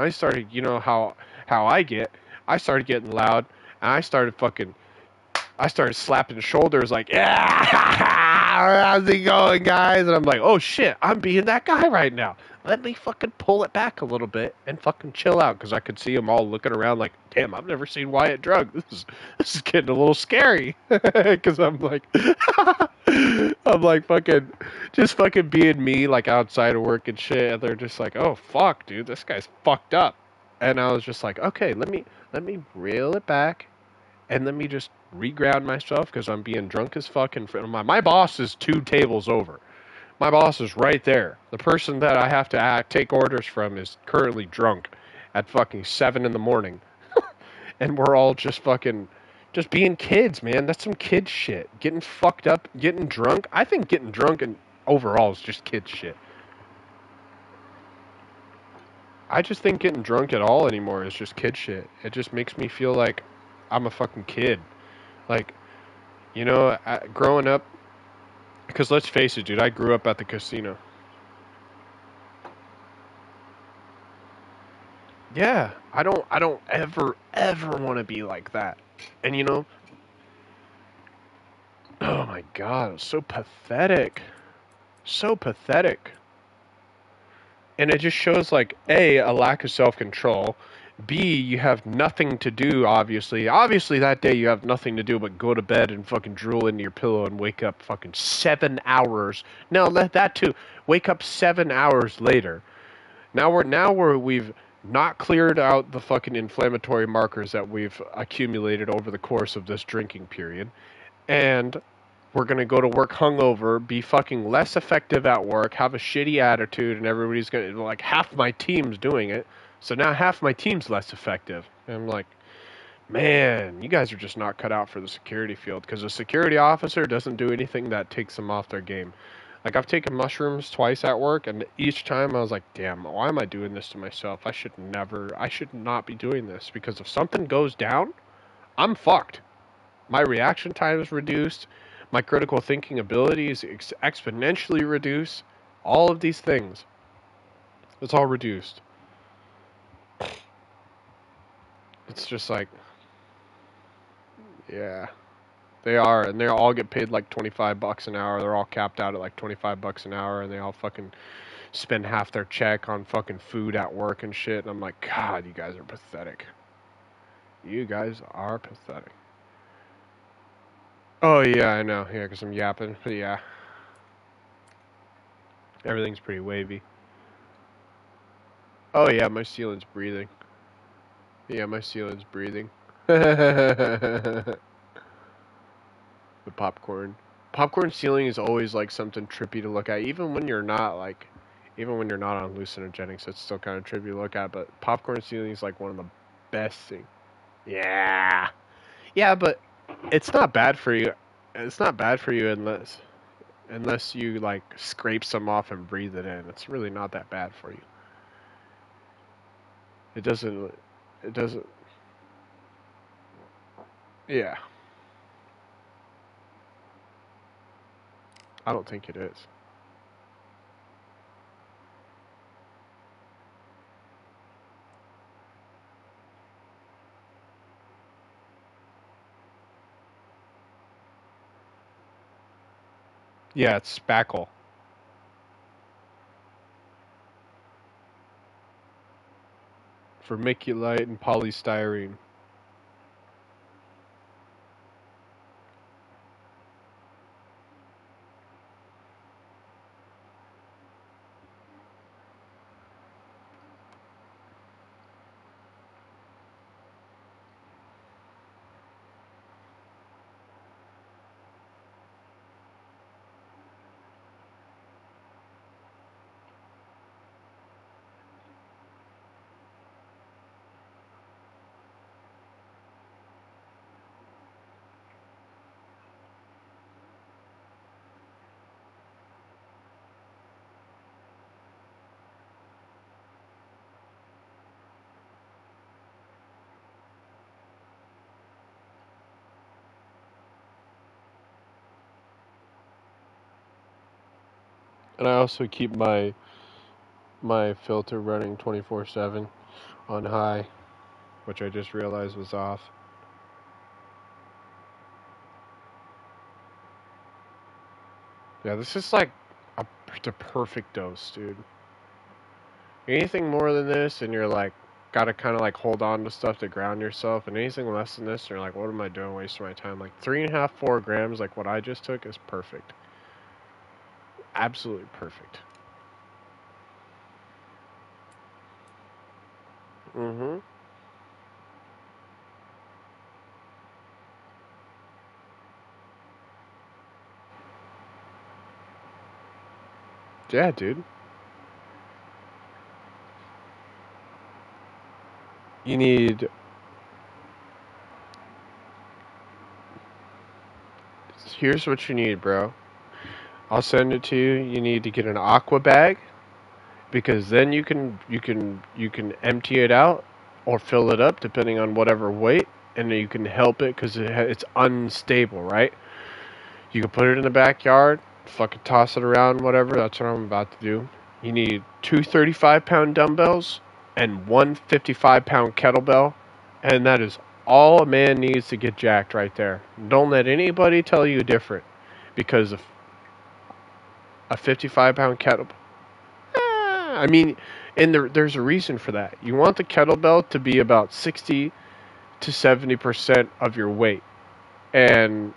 I started, you know how I get. I started getting loud, and I started slapping shoulders like, yeah, how's it going, guys? And I'm like, oh shit, I'm being that guy right now. Let me fucking pull it back a little bit and fucking chill out, because I could see them all looking around like, damn, I've never seen Wyatt drunk. This is getting a little scary, because I'm like, I'm like fucking, just fucking being me, like outside of work and shit. And they're just like, oh fuck, dude, this guy's fucked up. And I was just like, okay, let me reel it back and let me just reground myself because I'm being drunk as fuck in front of my boss is 2 tables over. My boss is right there. The person that I have to take orders from is currently drunk at fucking 7 in the morning, and we're all just fucking just being kids, man. That's some kid shit. Getting fucked up, getting drunk. I think getting drunk and overall is just kid shit. I just think getting drunk at all anymore is just kid shit. It just makes me feel like I'm a fucking kid. Like, growing up, because let's face it, dude, I grew up at the casino. Yeah, I don't ever want to be like that. And oh my god, it was so pathetic. So pathetic. And it just shows like a lack of self-control. B, you have nothing to do, obviously. Obviously that day you have nothing to do but go to bed and fucking drool into your pillow and wake up fucking 7 hours. No, let that too. Wake up 7 hours later. We've not cleared out the fucking inflammatory markers that we've accumulated over the course of this drinking period, and we're gonna go to work hungover, be fucking less effective at work, have a shitty attitude, and everybody's gonna like half my team's doing it. So now half my team's less effective. And I'm like, man, you guys are just not cut out for the security field because a security officer doesn't do anything that takes them off their game. Like I've taken mushrooms twice at work, and each time I was like, "Damn, why am I doing this to myself? I should not be doing this because if something goes down, I'm fucked. My reaction time is reduced, my critical thinking ability is exponentially reduced. All of these things, it's all reduced. It's just like, yeah, they are, and they all get paid like $25 an hour. They're all capped out at like $25 an hour, and they all fucking spend half their check on fucking food at work and shit. And I'm like, God, you guys are pathetic. You guys are pathetic. Oh yeah, I know. Yeah, because I'm yapping. But yeah, everything's pretty wavy. Oh yeah, my ceiling's breathing. Yeah, my ceiling's breathing. The popcorn. Popcorn ceiling is always like something trippy to look at, even when you're not on hallucinogenics, it's still kind of trippy to look at. But popcorn ceiling is like one of the best things. Yeah, yeah, but it's not bad for you. It's not bad for you unless you like scrape some off and breathe it in. It's really not that bad for you. It doesn't. It doesn't. Yeah, I don't think it is. Yeah, it's spackle. Vermiculite and polystyrene. And I also keep my filter running 24/7. on high, which I just realized was off. Yeah, this is like the perfect dose, dude. Anything more than this, and you're like, gotta kind of like hold on to stuff to ground yourself, and anything less than this, you're like, what am I doing? Wasting my time. Like 3.5, 4 grams, like what I just took, is perfect. Absolutely perfect. Mm-hmm. Yeah, dude. You need. Here's what you need, bro. I'll send it to you. You need to get an aqua bag, because then you can empty it out or fill it up depending on whatever weight, and you can help it because it's unstable, right? You can put it in the backyard, fucking toss it around, whatever. That's what I'm about to do. You need two 35-pound dumbbells and one 55-pound kettlebell, and that is all a man needs to get jacked right there. Don't let anybody tell you different, because a 55-pound kettlebell. I mean, and there's a reason for that. You want the kettlebell to be about 60 to 70% of your weight, and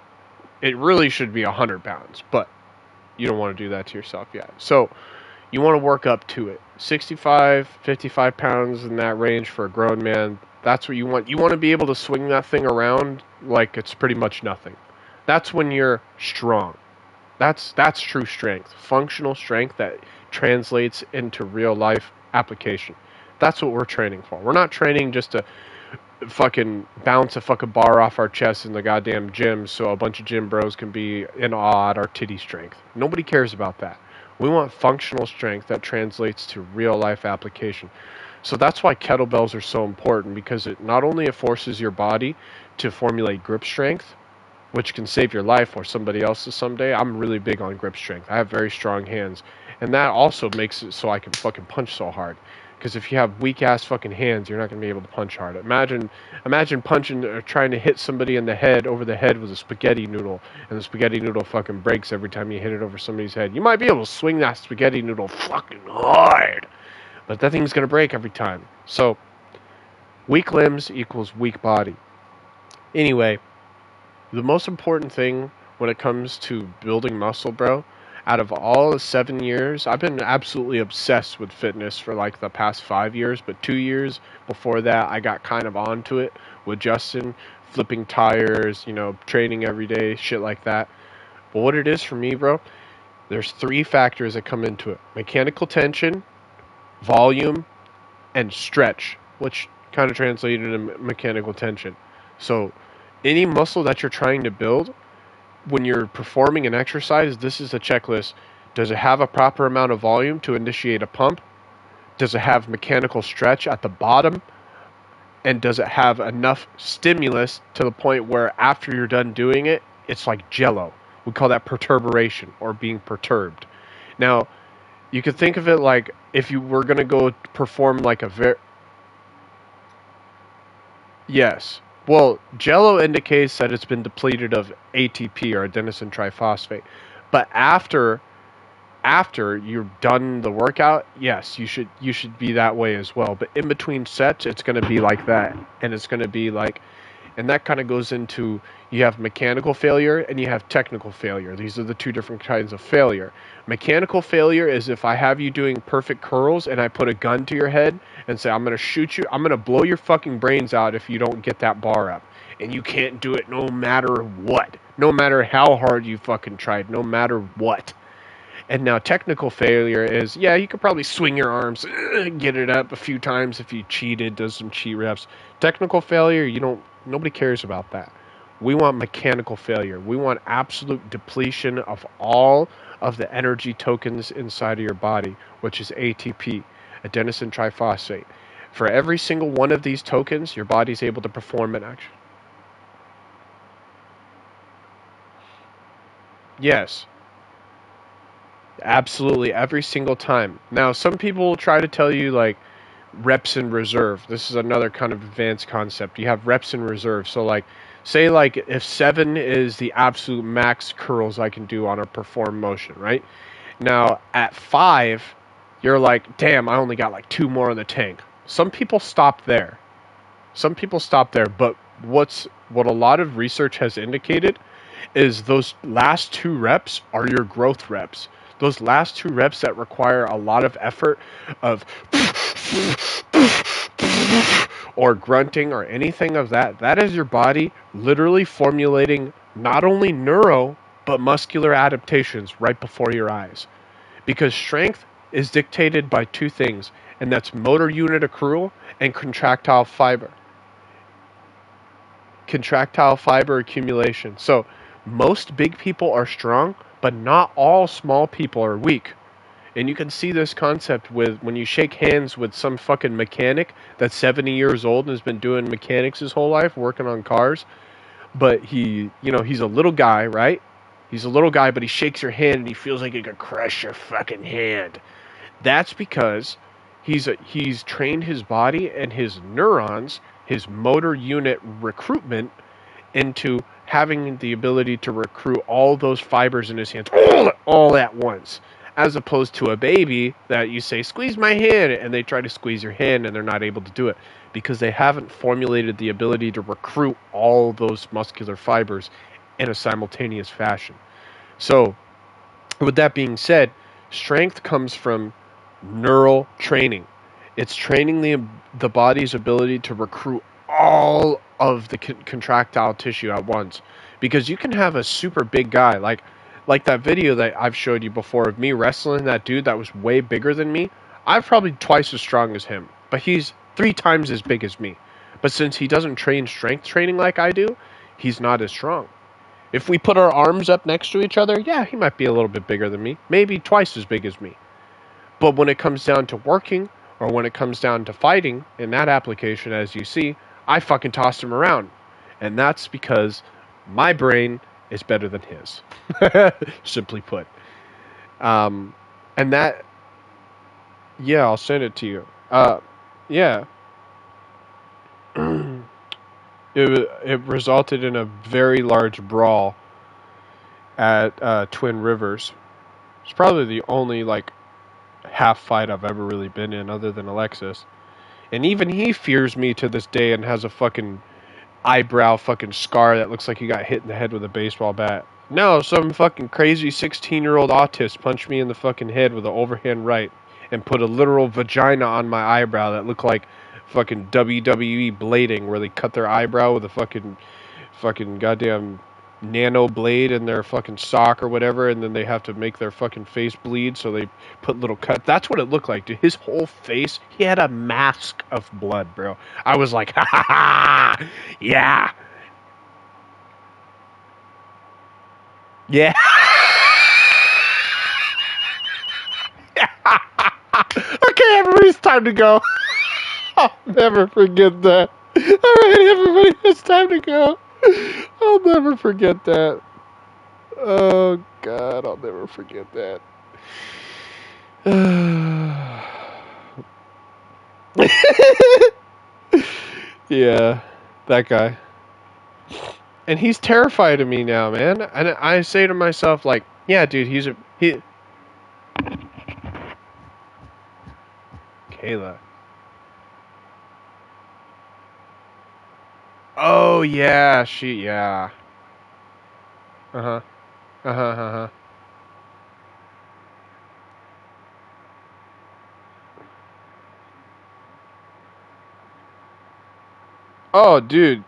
it really should be 100 pounds, but you don't want to do that to yourself yet. So you want to work up to it. 65, 55 pounds in that range for a grown man. That's what you want. You want to be able to swing that thing around like it's pretty much nothing. That's when you're strong. That's true strength. Functional strength that translates into real life application. That's what we're training for. We're not training just to fucking bounce a fucking bar off our chest in the goddamn gym so a bunch of gym bros can be in awe at our titty strength. Nobody cares about that. We want functional strength that translates to real life application. So that's why kettlebells are so important, because it not only forces your body to formulate grip strength, which can save your life or somebody else's someday. I'm really big on grip strength. I have very strong hands, and that also makes it so I can fucking punch so hard. Because if you have weak ass fucking hands, you're not gonna be able to punch hard. Imagine punching or trying to hit somebody in the head over the head with a spaghetti noodle, and the spaghetti noodle fucking breaks every time you hit it over somebody's head. You might be able to swing that spaghetti noodle fucking hard, but that thing's gonna break every time. So weak limbs equals weak body. Anyway, the most important thing when it comes to building muscle, bro, out of all the 7 years, I've been absolutely obsessed with fitness for like the past 5 years, but 2 years before that, I got kind of onto it with Justin, flipping tires, training every day, shit like that. But what it is for me, bro, there's three factors that come into it: mechanical tension, volume, and stretch, which kind of translated into mechanical tension. So, any muscle that you're trying to build, when you're performing an exercise, this is a checklist. Does it have a proper amount of volume to initiate a pump? Does it have mechanical stretch at the bottom? And does it have enough stimulus to the point where after you're done doing it, it's like jello? We call that perturbation, or being perturbed. Now, you could think of it like if you were going to go perform like a very... Yes. Well, jello indicates that it's been depleted of ATP, or adenosine triphosphate. But after you've done the workout, yes, you should be that way as well. But in between sets, it's going to be like that, and it's going to be like, and that kind of goes into, you have mechanical failure and you have technical failure. These are the two different kinds of failure. Mechanical failure is if I have you doing perfect curls and I put a gun to your head and say, I'm going to shoot you, I'm going to blow your fucking brains out if you don't get that bar up. And you can't do it no matter what. No matter how hard you fucking tried. No matter what. And now technical failure is, yeah, you could probably swing your arms, get it up a few times if you cheated, does some cheat reps. Technical failure, nobody cares about that. We want mechanical failure. We want absolute depletion of all of the energy tokens inside of your body, which is ATP, adenosine triphosphate. For every single one of these tokens, your body's able to perform an action. Yes, absolutely, every single time. Now, some people will try to tell you, like, reps in reserve. This is another kind of advanced concept. You have reps in reserve. So like, say like if 7 is the absolute max curls I can do on a performed motion, right? Now at 5, you're like, damn, I only got like 2 more in the tank. Some people stop there. But what a lot of research has indicated is those last 2 reps are your growth reps. Those last 2 reps that require a lot of effort of or grunting or anything of that is your body literally formulating not only neuro but muscular adaptations right before your eyes. Because strength is dictated by 2 things, and that's motor unit accrual and contractile fiber. Contractile fiber accumulation. So most big people are strong, but not all small people are weak. And you can see this concept with when you shake hands with some fucking mechanic that's 70 years old and has been doing mechanics his whole life, working on cars. But he's a little guy, right? He's a little guy, but he shakes your hand and he feels like he could crush your fucking hand. That's because he's trained his body and his neurons, his motor unit recruitment, into having the ability to recruit all those fibers in his hands all at once. As opposed to a baby that you say, squeeze my hand, and they try to squeeze your hand and they're not able to do it because they haven't formulated the ability to recruit all those muscular fibers in a simultaneous fashion. So, with that being said, strength comes from neural training. It's training the body's ability to recruit all of the contractile tissue at once. Because you can have a super big guy, like that video that I've showed you before of me wrestling that dude that was way bigger than me. I'm probably twice as strong as him, but he's 3 times as big as me. But since he doesn't train strength training like I do, he's not as strong. If we put our arms up next to each other, yeah, he might be a little bit bigger than me, maybe twice as big as me. But when it comes down to working, or when it comes down to fighting, in that application, as you see, I fucking tossed him around. And that's because my brain is better than his. Simply put. And that, yeah, I'll send it to you. Yeah. It resulted in a very large brawl at Twin Rivers. It's probably the only, half fight I've ever really been in other than Alexis. And even he fears me to this day and has a fucking eyebrow fucking scar that looks like he got hit in the head with a baseball bat. No, some fucking crazy 16-year-old autist punched me in the fucking head with an overhand right and put a literal vagina on my eyebrow that looked like fucking WWE blading where they cut their eyebrow with a fucking goddamn nano blade in their fucking sock or whatever, and then they have to make their fucking face bleed, so they put little cut. That's what it looked like, dude. His whole face, he had a mask of blood, bro. I was like, ha ha ha, yeah. Yeah. Okay, everybody, it's time to go. I'll never forget that. Alright, everybody, it's time to go. I'll never forget that. Oh, God, I'll never forget that. Yeah, that guy. And he's terrified of me now, man. And I say to myself, like, yeah, dude, he... Kayla. Oh, yeah, yeah. Uh-huh. Uh-huh, uh-huh. Oh, dude.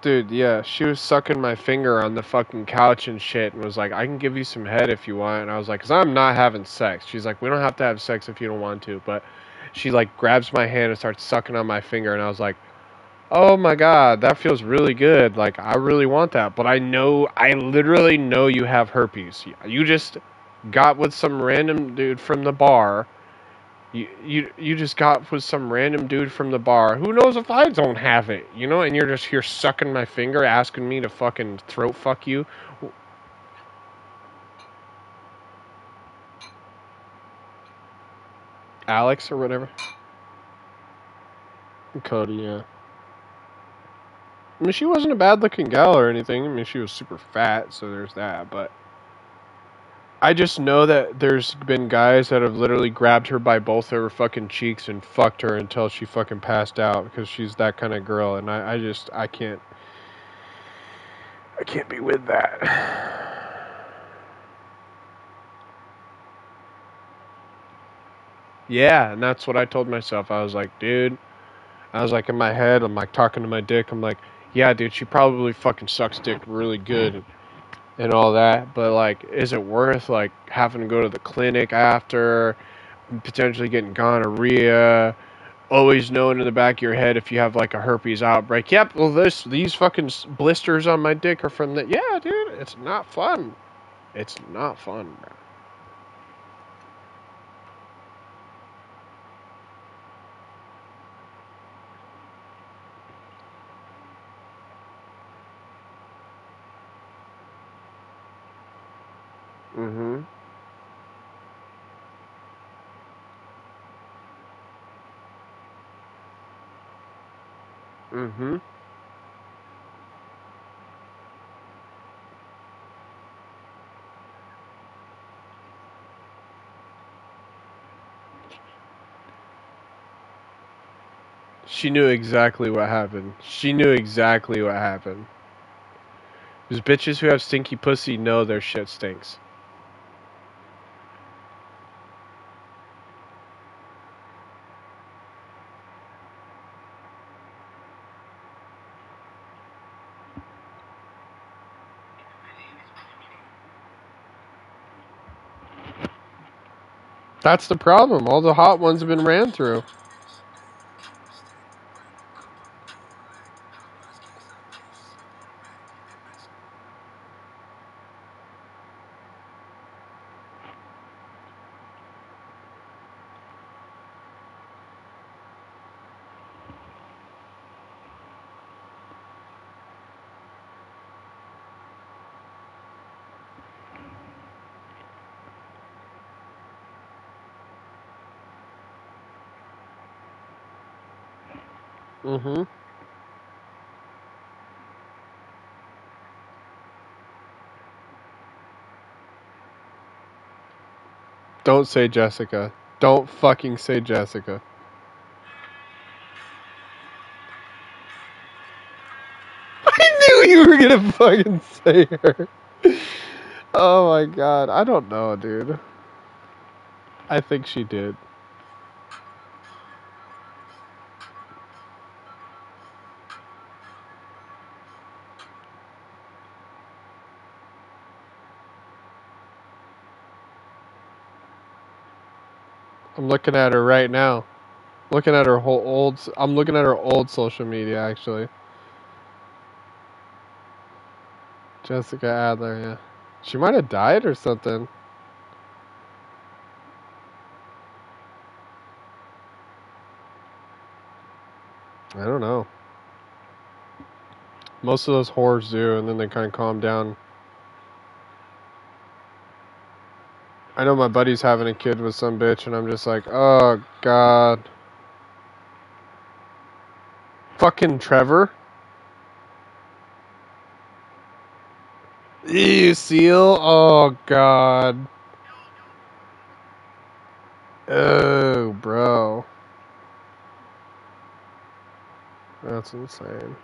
Dude, yeah, she was sucking my finger on the fucking couch and shit and was like, I can give you some head if you want. And I was like, because I'm not having sex. She's like, we don't have to have sex if you don't want to. But she, grabs my hand and starts sucking on my finger. And I was like, oh my God, that feels really good. Like, I really want that. But I literally know you have herpes. You just got with some random dude from the bar You just got with some random dude from the bar. Who knows if I don't have it, you know? And you're just here sucking my finger, asking me to fucking throat fuck you. Alex or whatever. Cody, yeah. I mean, she wasn't a bad-looking gal or anything. I mean, she was super fat, so there's that. But I just know that there's been guys that have literally grabbed her by both of her fucking cheeks and fucked her until she fucking passed out because she's that kind of girl. And I can't be with that. Yeah, and that's what I told myself. I was like, dude, I was like in my head, I'm like talking to my dick. I'm like, yeah, dude, she probably fucking sucks dick really good and all that. But like, is it worth like having to go to the clinic after, potentially getting gonorrhea? Always knowing in the back of your head if you have like a herpes outbreak. Yep, well these fucking blisters on my dick are from that. Yeah, dude, it's not fun. It's not fun, bro. Mm-hmm. Mm-hmm. She knew exactly what happened. She knew exactly what happened. Because bitches who have stinky pussy know their shit stinks. That's the problem. All the hot ones have been ran through. Mm-hmm. Don't say Jessica. Don't fucking say Jessica. I knew you were gonna fucking say her. Oh my god. I don't know, dude. I think she did. I'm looking at her right now. Looking at her whole old. I'm looking at her old social media actually. Jessica Adler, yeah. She might have died or something. I don't know. Most of those whores do, and then they kind of calm down. I know my buddy's having a kid with some bitch, and I'm just like, oh god. Fucking Trevor. Ew, Seal. Oh god. Oh, bro. That's insane.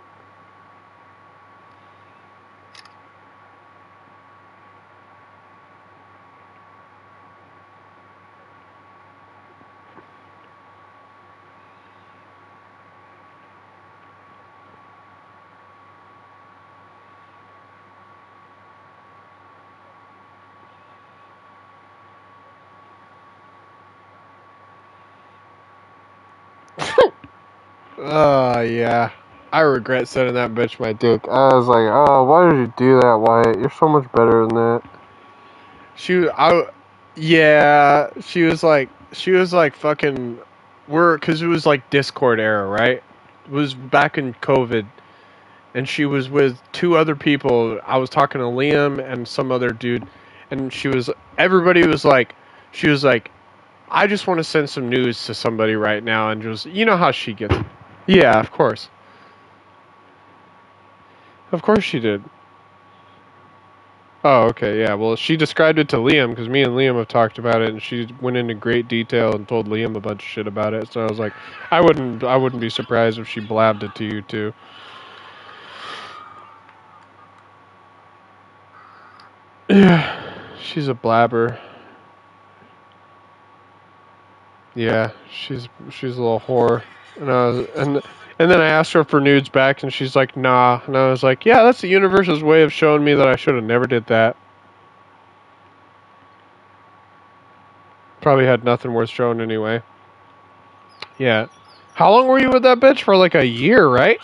Oh, yeah. I regret sending that bitch my dick. I was like, oh, why did you do that, Wyatt? You're so much better than that. Yeah, she was like, she was like fucking, because it was like Discord era, right? It was back in COVID, and she was with two other people. I was talking to Liam and some other dude, and everybody was like, she was like, I just want to send some news to somebody right now, and just, you know how she gets. Yeah, of course she did. Oh, okay, yeah. Well, she described it to Liam because me and Liam have talked about it, and she went into great detail and told Liam a bunch of shit about it. So I was like, I wouldn't be surprised if she blabbed it to you too. Yeah, she's a blabber. Yeah, she's a little whore. And then I asked her for nudes back, and she's like, nah. And I was like, yeah, that's the universe's way of showing me that I should have never did that. Probably had nothing worth showing anyway. Yeah. How long were you with that bitch for? Like a year, right?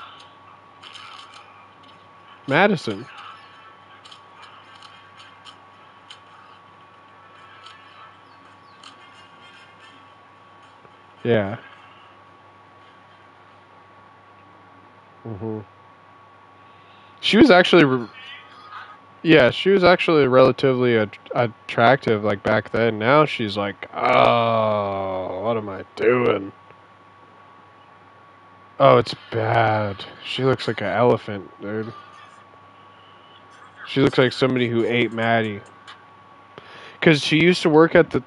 Madison. Yeah. hmm She was actually, yeah, she was actually relatively attractive like back then. Now she's like, oh, what am I doing? Oh, it's bad. She looks like an elephant, dude. She looks like somebody who ate Maddie. Cause she used to work at the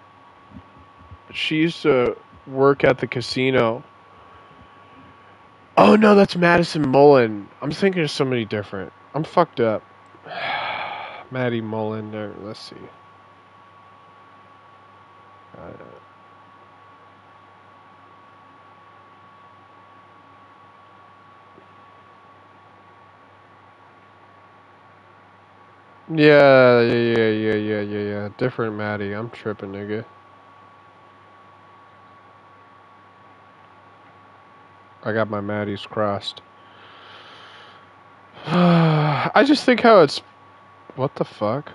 casino. Oh no, that's Madison Mullen. I'm thinking of somebody different. I'm fucked up. Maddie Mullen. There. Let's see. Uh, yeah. Different Maddie. I'm tripping, nigga. I got my Maddies crossed. I just think how it's. What the fuck?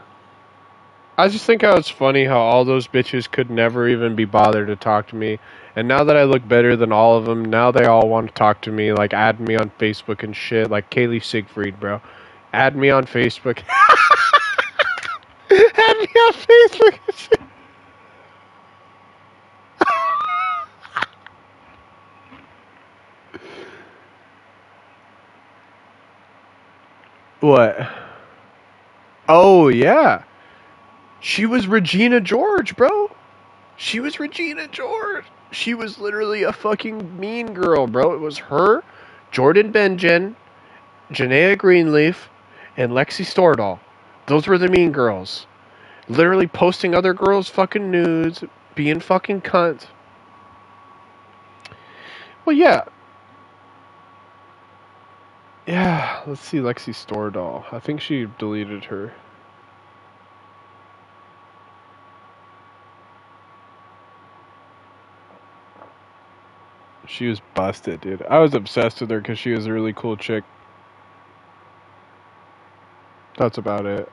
I just think how it's funny how all those bitches could never even be bothered to talk to me. And now that I look better than all of them, now they all want to talk to me, like add me on Facebook and shit. Like Kaylee Siegfried, bro. Add me on Facebook. Add me on Facebook and shit. What? Oh, yeah. She was Regina George, bro. She was Regina George. She was literally a fucking mean girl, bro. It was her, Jordan Benjen, Janaea Greenleaf, and Lexi Stordahl. Those were the mean girls. Literally posting other girls' fucking nudes, being fucking cunts. Well, yeah. Yeah, let's see Lexi Stordahl. I think she deleted her. She was busted, dude. I was obsessed with her because she was a really cool chick. That's about it.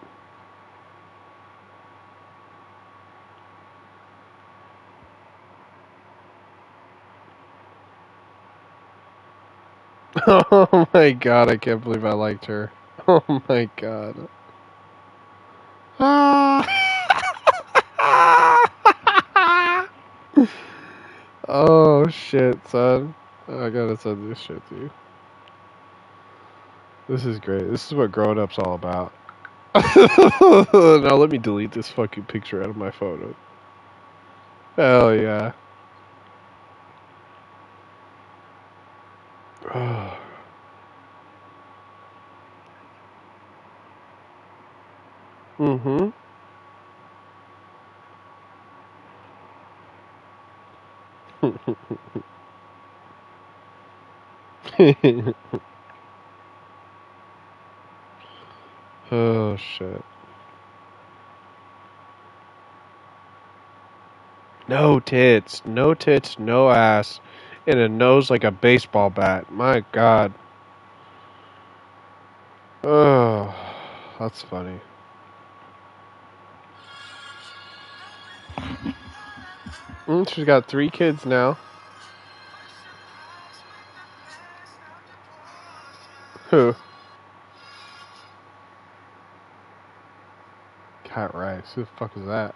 Oh my god, I can't believe I liked her. Oh my god. Ah. Oh shit, son. I gotta send this shit to you. This is great. This is what growing up's all about. Now let me delete this fucking picture out of my photo. Hell yeah. Oh. Mm-hmm. Oh shit. No tits, no ass, and a nose like a baseball bat. My god. Oh, that's funny. She's got 3 kids now. Who? Cat Rice. Who the fuck is that?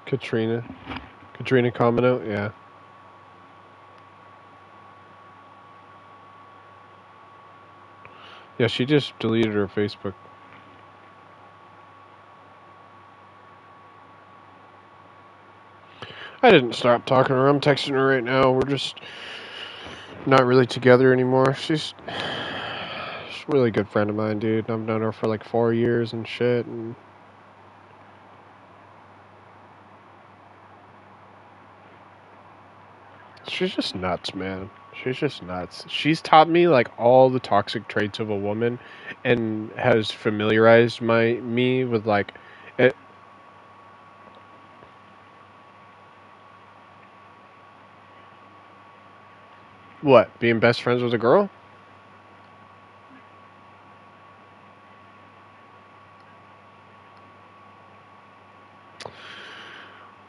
Katrina. Katrina Comino? Yeah. Yeah, she just deleted her Facebook. I didn't stop talking to her. I'm texting her right now. We're just not really together anymore. She's a really good friend of mine, dude. I've known her for like 4 years and shit. And she's just nuts, man. She's just nuts. She's taught me like all the toxic traits of a woman, and has familiarized me with like it. What? Being best friends with a girl?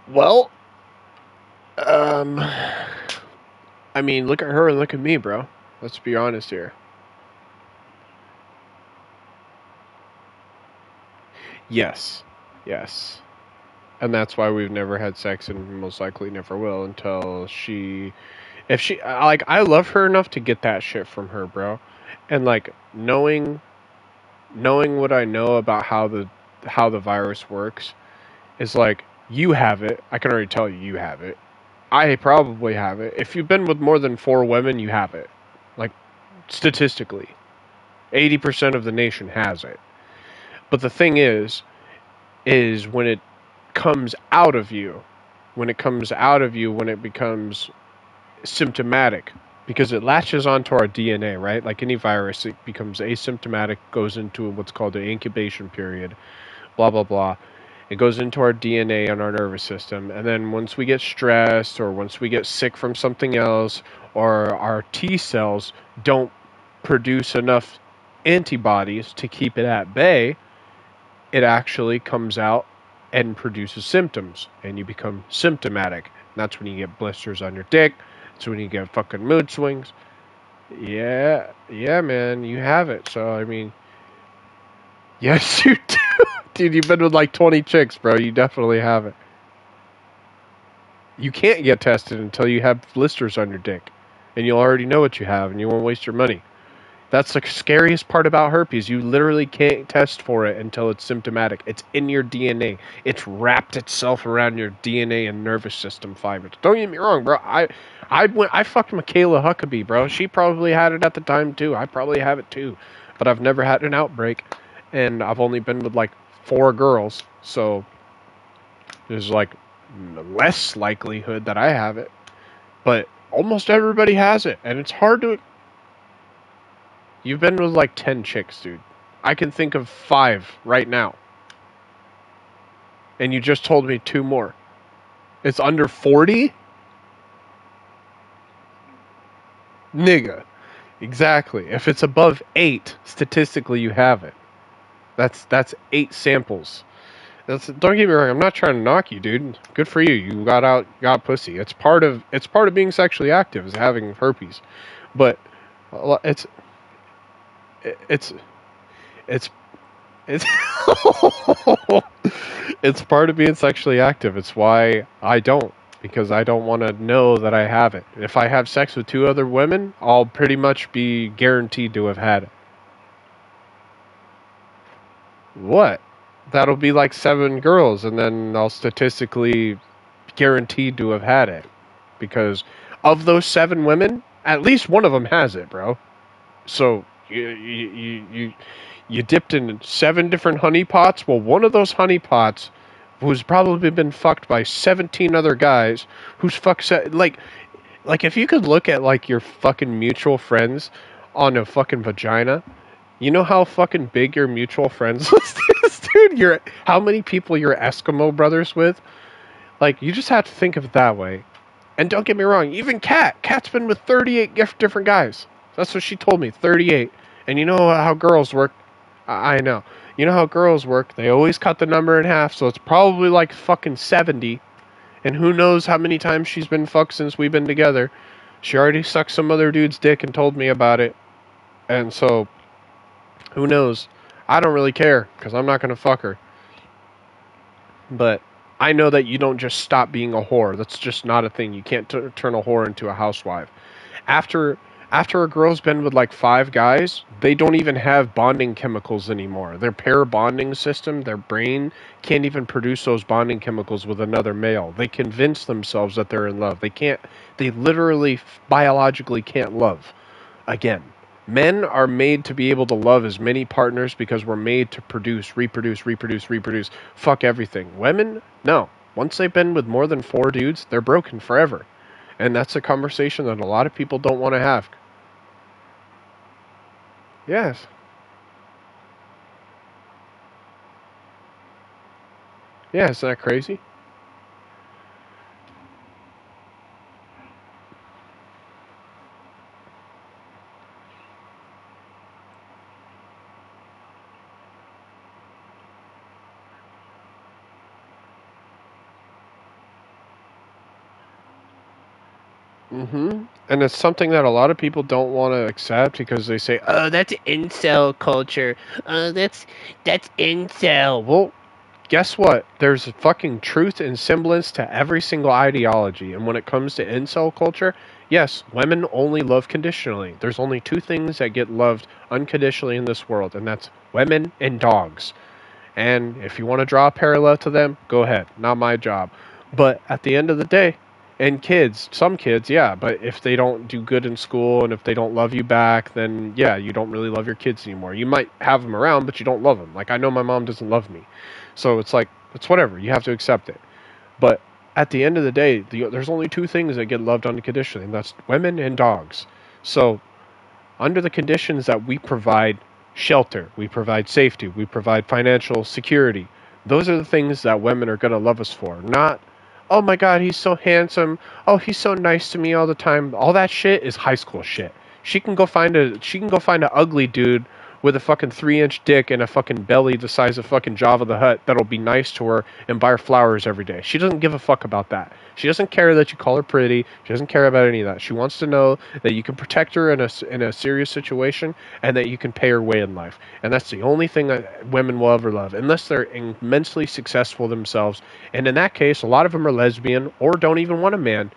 Well, um, I mean, look at her and look at me, bro. Let's be honest here. Yes, yes. And that's why we've never had sex and most likely never will until if she, like, I love her enough to get that shit from her, bro. And like knowing what I know about how the virus works is like, you have it. I can already tell you have it. I probably have it. If you've been with more than 4 women, you have it. Like, statistically, 80% of the nation has it. But the thing is when it comes out of you, when it becomes symptomatic, because it latches onto our DNA, right? Like any virus, it becomes asymptomatic, goes into what's called the incubation period, blah, blah, blah. It goes into our DNA and our nervous system. And then once we get stressed or once we get sick from something else, or our T cells don't produce enough antibodies to keep it at bay, it actually comes out and produces symptoms, and you become symptomatic. And that's when you get blisters on your dick. That's when you get fucking mood swings. Yeah, yeah, man, you have it. So, I mean, yes, you do. Dude, you've been with like 20 chicks, bro. You definitely have it. You can't get tested until you have blisters on your dick. And you'll already know what you have, and you won't waste your money. That's the scariest part about herpes. You literally can't test for it until it's symptomatic. It's in your DNA. It's wrapped itself around your DNA and nervous system fibers. Don't get me wrong, bro. I fucked Michaela Huckabee, bro. She probably had it at the time too. I probably have it too. But I've never had an outbreak, and I've only been with like 4 girls. So there's like less likelihood that I have it. But almost everybody has it, and it's hard to. You've been with like 10 chicks, dude. I can think of 5 right now. And you just told me 2 more. It's under 40? Nigga. Exactly. If it's above 8, statistically you have it. That's 8 samples. Don't get me wrong, I'm not trying to knock you, dude. Good for you. You got pussy. It's part of being sexually active is having herpes. But it's it's it's it's part of being sexually active. It's why I don't, because I don't want to know that I have it. If I have sex with 2 other women, I'll pretty much be guaranteed to have had it. What? That'll be like 7 girls, and then I'll statistically guaranteed to have had it, because of those 7 women, at least one of them has it, bro. So you dipped in 7 different honey pots. Well, one of those honey pots who's probably been fucked by 17 other guys who's like if you could look at like your fucking mutual friends on a fucking vagina, you know how fucking big your mutual friends list is, dude? How many people you're Eskimo brothers with? Like, you just have to think of it that way. And don't get me wrong, even Kat's been with 38 different guys. That's what she told me, 38. And you know how girls work? I know. You know how girls work? They always cut the number in half, so it's probably like fucking 70. And who knows how many times she's been fucked since we've been together. She already sucked some other dude's dick and told me about it. And so, who knows? I don't really care, because I'm not going to fuck her. But I know that you don't just stop being a whore. That's just not a thing. You can't turn a whore into a housewife. After after a girl's been with like 5 guys, they don't even have bonding chemicals anymore. Their pair bonding system, their brain can't even produce those bonding chemicals with another male. They convince themselves that they're in love. They can't. They literally biologically can't love again. Men are made to be able to love as many partners because we're made to produce, reproduce, reproduce, reproduce. Fuck everything. Women, no. Once they've been with more than 4 dudes, they're broken forever. And that's a conversation that a lot of people don't want to have. Yes. Yeah, isn't that crazy? And it's something that a lot of people don't want to accept because they say, "Oh, that's incel culture. That's incel." Well, guess what? There's fucking truth and semblance to every single ideology. And when it comes to incel culture, yes, women only love conditionally. There's only 2 things that get loved unconditionally in this world, and that's women and dogs. And if you want to draw a parallel to them, go ahead. Not my job. But at the end of the day, and kids, some kids, yeah, but if they don't do good in school and if they don't love you back, then yeah, you don't really love your kids anymore. You might have them around, but you don't love them. Like, I know my mom doesn't love me. So it's like, it's whatever. You have to accept it. But at the end of the day, there's only 2 things that get loved unconditionally, and that's women and dogs. So under the conditions that we provide shelter, we provide safety, we provide financial security. Those are the things that women are going to love us for. Not, oh my God, he's so handsome. Oh, he's so nice to me all the time. All that shit is high school shit. She can go find a ugly dude with a fucking 3-inch dick and a fucking belly the size of fucking Java the Hutt that'll be nice to her and buy her flowers every day. She doesn't give a fuck about that. She doesn't care that you call her pretty. She doesn't care about any of that. She wants to know that you can protect her in a serious situation and that you can pay her way in life. And that's the only thing that women will ever love, unless they're immensely successful themselves. And in that case, a lot of them are lesbian or don't even want a man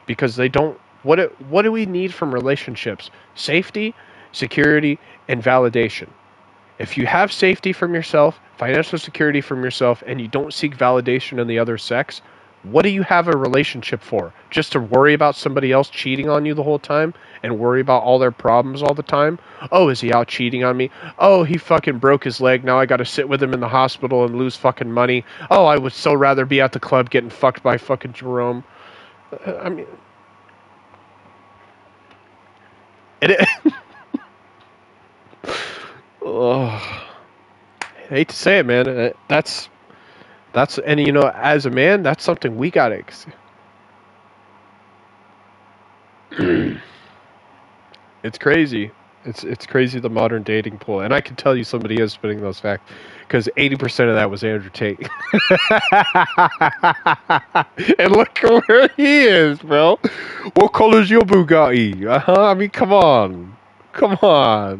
because they don't. What do we need from relationships? Safety, security, and validation. If you have safety from yourself, financial security from yourself, and you don't seek validation in the other sex, what do you have a relationship for? Just to worry about somebody else cheating on you the whole time and worry about all their problems all the time? Oh, is he out cheating on me? Oh, he fucking broke his leg. Now I got to sit with him in the hospital and lose fucking money. Oh, I would so rather be at the club getting fucked by fucking Jerome. I mean, it. Oh, I hate to say it, man. That's and you know, as a man, that's something we gotta. It's crazy. It's crazy the modern dating pool, and I can tell you somebody is spitting those facts because 80% of that was Andrew Tate, and look where he is, bro. What color's your Bugatti? I mean, come on.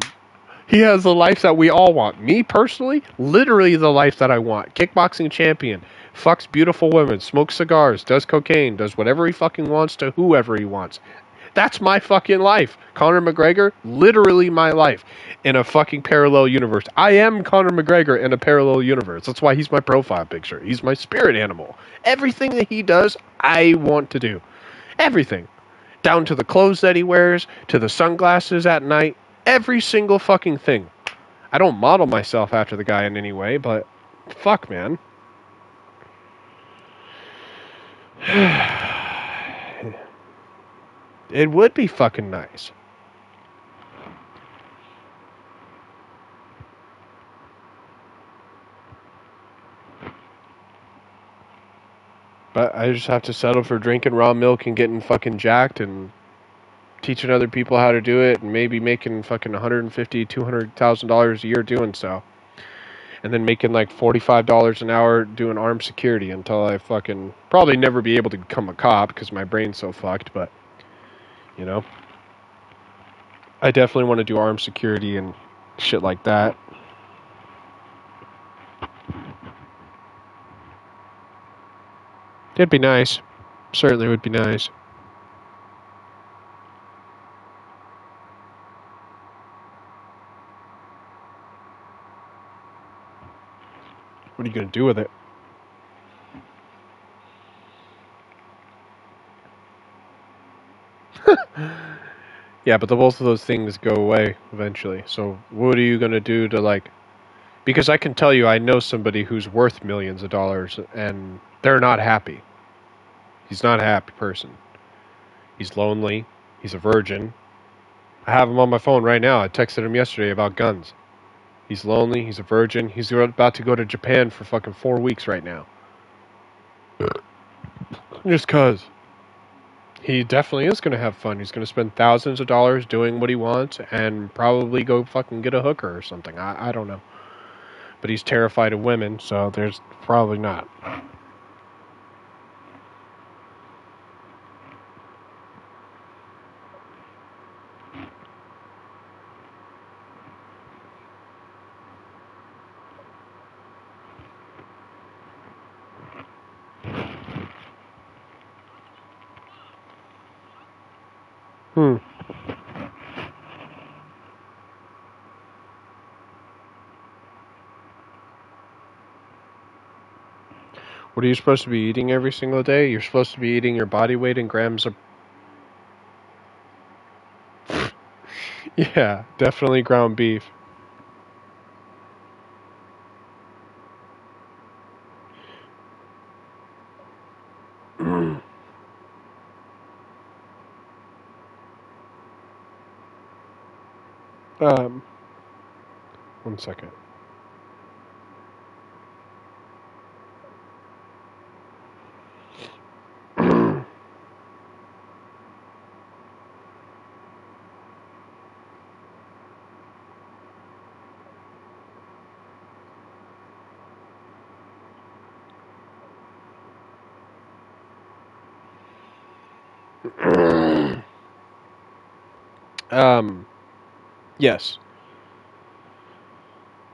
He has the life that we all want. Me personally, literally the life that I want. Kickboxing champion, fucks beautiful women, smokes cigars, does cocaine, does whatever he fucking wants to whoever he wants. That's my fucking life. Conor McGregor, literally my life in a fucking parallel universe. I am Conor McGregor in a parallel universe. That's why he's my profile picture. He's my spirit animal. Everything that he does, I want to do. Everything. Down to the clothes that he wears, to the sunglasses at night, every single fucking thing. I don't model myself after the guy in any way, but fuck, man. It would be fucking nice. But I just have to settle for drinking raw milk and getting fucking jacked and teaching other people how to do it and maybe making fucking $150,000, $200,000 a year doing so. And then making like $45 an hour doing armed security until I fucking probably never be able to become a cop because my brain's so fucked. But, you know, I definitely want to do armed security and shit like that. It'd be nice. Certainly would be nice. What are you going to do with it? Yeah, but both of those things go away eventually. So what are you going to do to, like... Because I can tell you, I know somebody who's worth millions of dollars, and they're not happy. He's not a happy person. He's lonely. He's a virgin. I have him on my phone right now. I texted him yesterday about guns. He's lonely. He's a virgin. He's about to go to Japan for fucking 4 weeks right now. Just cause. He definitely is going to have fun. He's going to spend thousands of dollars doing what he wants and probably go fucking get a hooker or something. I don't know. But he's terrified of women, so there's probably not. Hmm. What are you supposed to be eating every single day? You're supposed to be eating your body weight in grams of... Yeah, definitely ground beef. um, one second. Yes.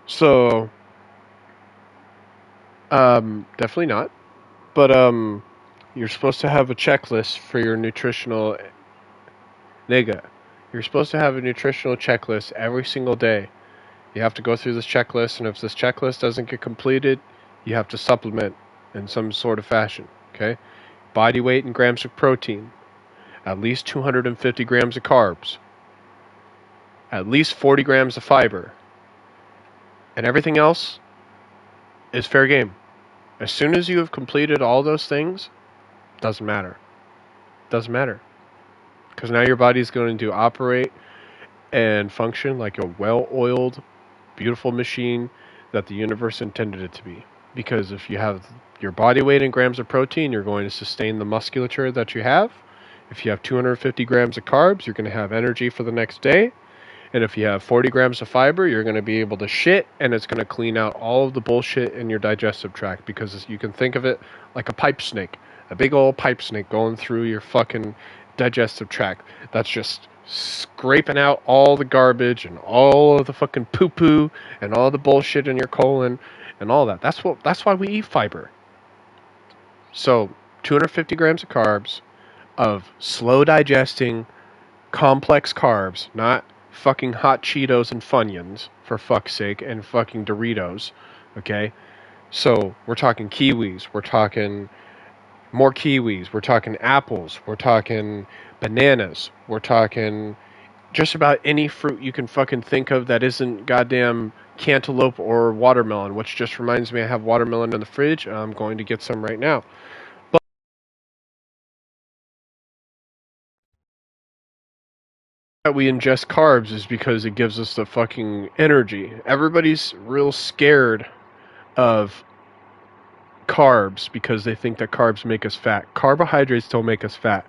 So, definitely not. But, you're supposed to have a checklist for your nutritional... Nigga. You're supposed to have a nutritional checklist every single day. You have to go through this checklist, and if this checklist doesn't get completed, you have to supplement in some sort of fashion, okay? Body weight in grams of protein. At least 250 grams of carbs. At least 40 grams of fiber. And everything else is fair game. As soon as you have completed all those things, doesn't matter. Doesn't matter. Because now your body's going to operate and function like a well-oiled, beautiful machine that the universe intended it to be. Because if you have your body weight in grams of protein, you're going to sustain the musculature that you have. If you have 250 grams of carbs, you're going to have energy for the next day. And if you have 40 grams of fiber, you're going to be able to shit, and it's going to clean out all of the bullshit in your digestive tract, because you can think of it like a pipe snake. A big old pipe snake going through your fucking digestive tract. That's just scraping out all the garbage and all of the fucking poo-poo and all the bullshit in your colon and all that. That's why we eat fiber. So, 250 grams of carbs, of slow digesting, complex carbs, not fucking hot Cheetos and Funyuns, for fuck's sake, and fucking Doritos, okay? So, we're talking kiwis, we're talking more kiwis, we're talking apples, we're talking bananas, we're talking just about any fruit you can fucking think of that isn't goddamn cantaloupe or watermelon, which just reminds me I have watermelon in the fridge. I'm going to get some right now. That we ingest carbs is because it gives us the fucking energy. Everybody's real scared of carbs because they think that carbs make us fat. Carbohydrates don't make us fat.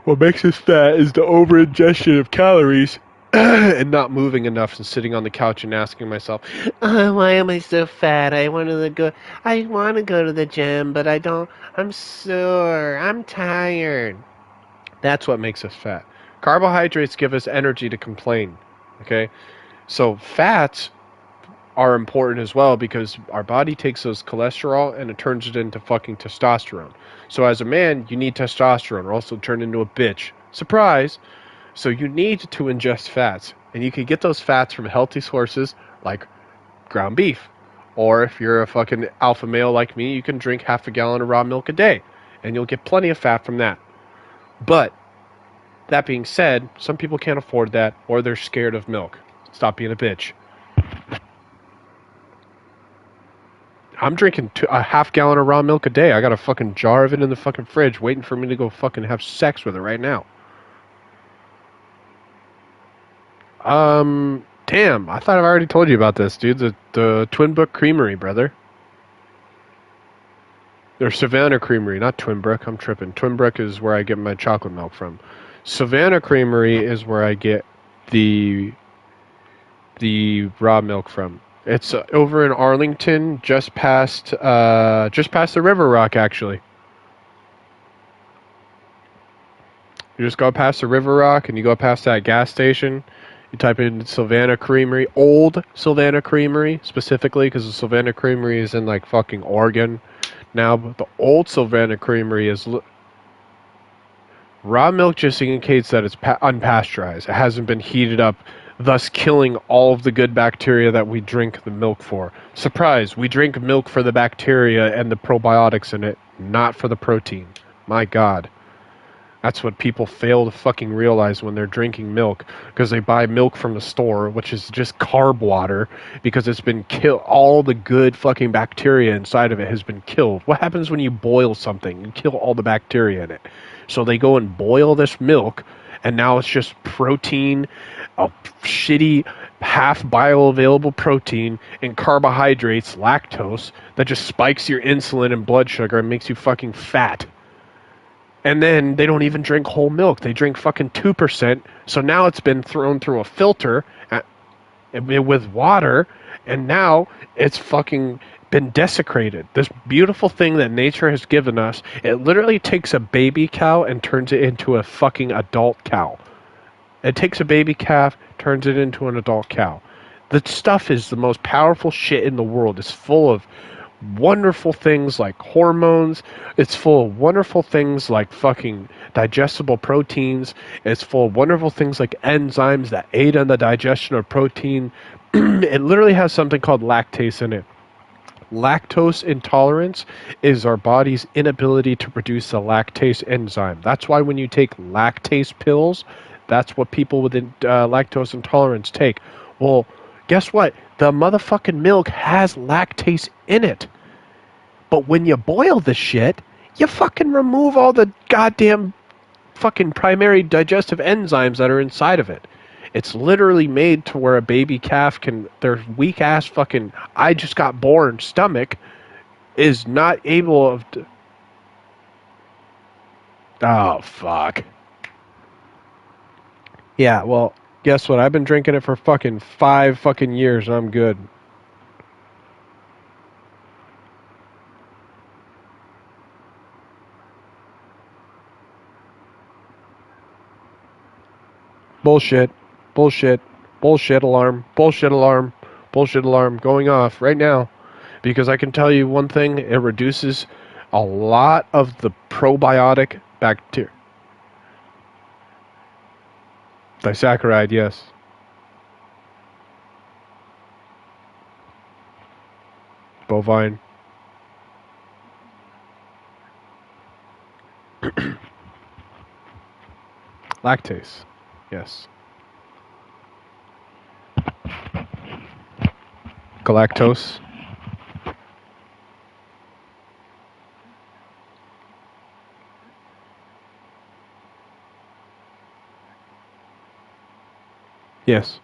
What makes us fat is the over-ingestion of calories and not moving enough and sitting on the couch and asking myself, why am I so fat? I want to go to the gym, but I don't. I'm sore. I'm tired. That's what makes us fat. Carbohydrates give us energy to complain. Okay? So fats are important as well because our body takes those cholesterol and it turns it into fucking testosterone. So as a man, you need testosterone or else you'll turn into a bitch. Surprise! So you need to ingest fats. And you can get those fats from healthy sources like ground beef. Or if you're a fucking alpha male like me, you can drink half a gallon of raw milk a day. And you'll get plenty of fat from that. But that being said, some people can't afford that or they're scared of milk. Stop being a bitch. I'm drinking a half gallon of raw milk a day. I got a fucking jar of it in the fucking fridge waiting for me to go fucking have sex with it right now. Damn, I thought I've already told you about this, dude. The Twin Brook Creamery, brother. Or Savannah Creamery, not Twin Brook. I'm tripping. Twin Brook is where I get my chocolate milk from. Savannah Creamery is where I get the raw milk from. It's over in Arlington, just past the River Rock, actually. You just go past the River Rock, and you go past that gas station. You type in Savannah Creamery, old Savannah Creamery, specifically, because the Savannah Creamery is in, like, fucking Oregon now. But the old Savannah Creamery is... raw milk just indicates that it's unpasteurized. It hasn't been heated up, thus killing all of the good bacteria that we drink the milk for. Surprise, we drink milk for the bacteria and the probiotics in it, not for the protein. My God. That's what people fail to fucking realize when they're drinking milk, because they buy milk from the store, which is just carb water, because it's been killed. All the good fucking bacteria inside of it has been killed. What happens when you boil something? You kill all the bacteria in it. So they go and boil this milk, and now it's just protein, a shitty half bioavailable protein, and carbohydrates, lactose, that just spikes your insulin and blood sugar and makes you fucking fat. And then they don't even drink whole milk. They drink fucking 2%. So now it's been thrown through a filter with water, and now it's fucking been desecrated. This beautiful thing that nature has given us, it literally takes a baby cow and turns it into a fucking adult cow. It takes a baby calf, turns it into an adult cow. The stuff is the most powerful shit in the world. It's full of wonderful things like hormones. It's full of wonderful things like fucking digestible proteins. It's full of wonderful things like enzymes that aid in the digestion of protein. It literally has something called lactase in it. Lactose intolerance is our body's inability to produce a lactase enzyme. That's why when you take lactase pills, that's what people with lactose intolerance take. Well, guess what? The motherfucking milk has lactase in it. But when you boil the shit, you fucking remove all the goddamn fucking primary digestive enzymes that are inside of it. It's literally made to where a baby calf can, their weak ass fucking, I just got born stomach is not able of. Oh, fuck. Yeah, well, guess what? I've been drinking it for fucking 5 fucking years and I'm good. Bullshit. Bullshit. Bullshit alarm. Bullshit alarm. Bullshit alarm going off right now. Because I can tell you one thing, it reduces a lot of the probiotic bacteria. Disaccharide, yes. Bovine. Lactase, yes. Galactose. Yes.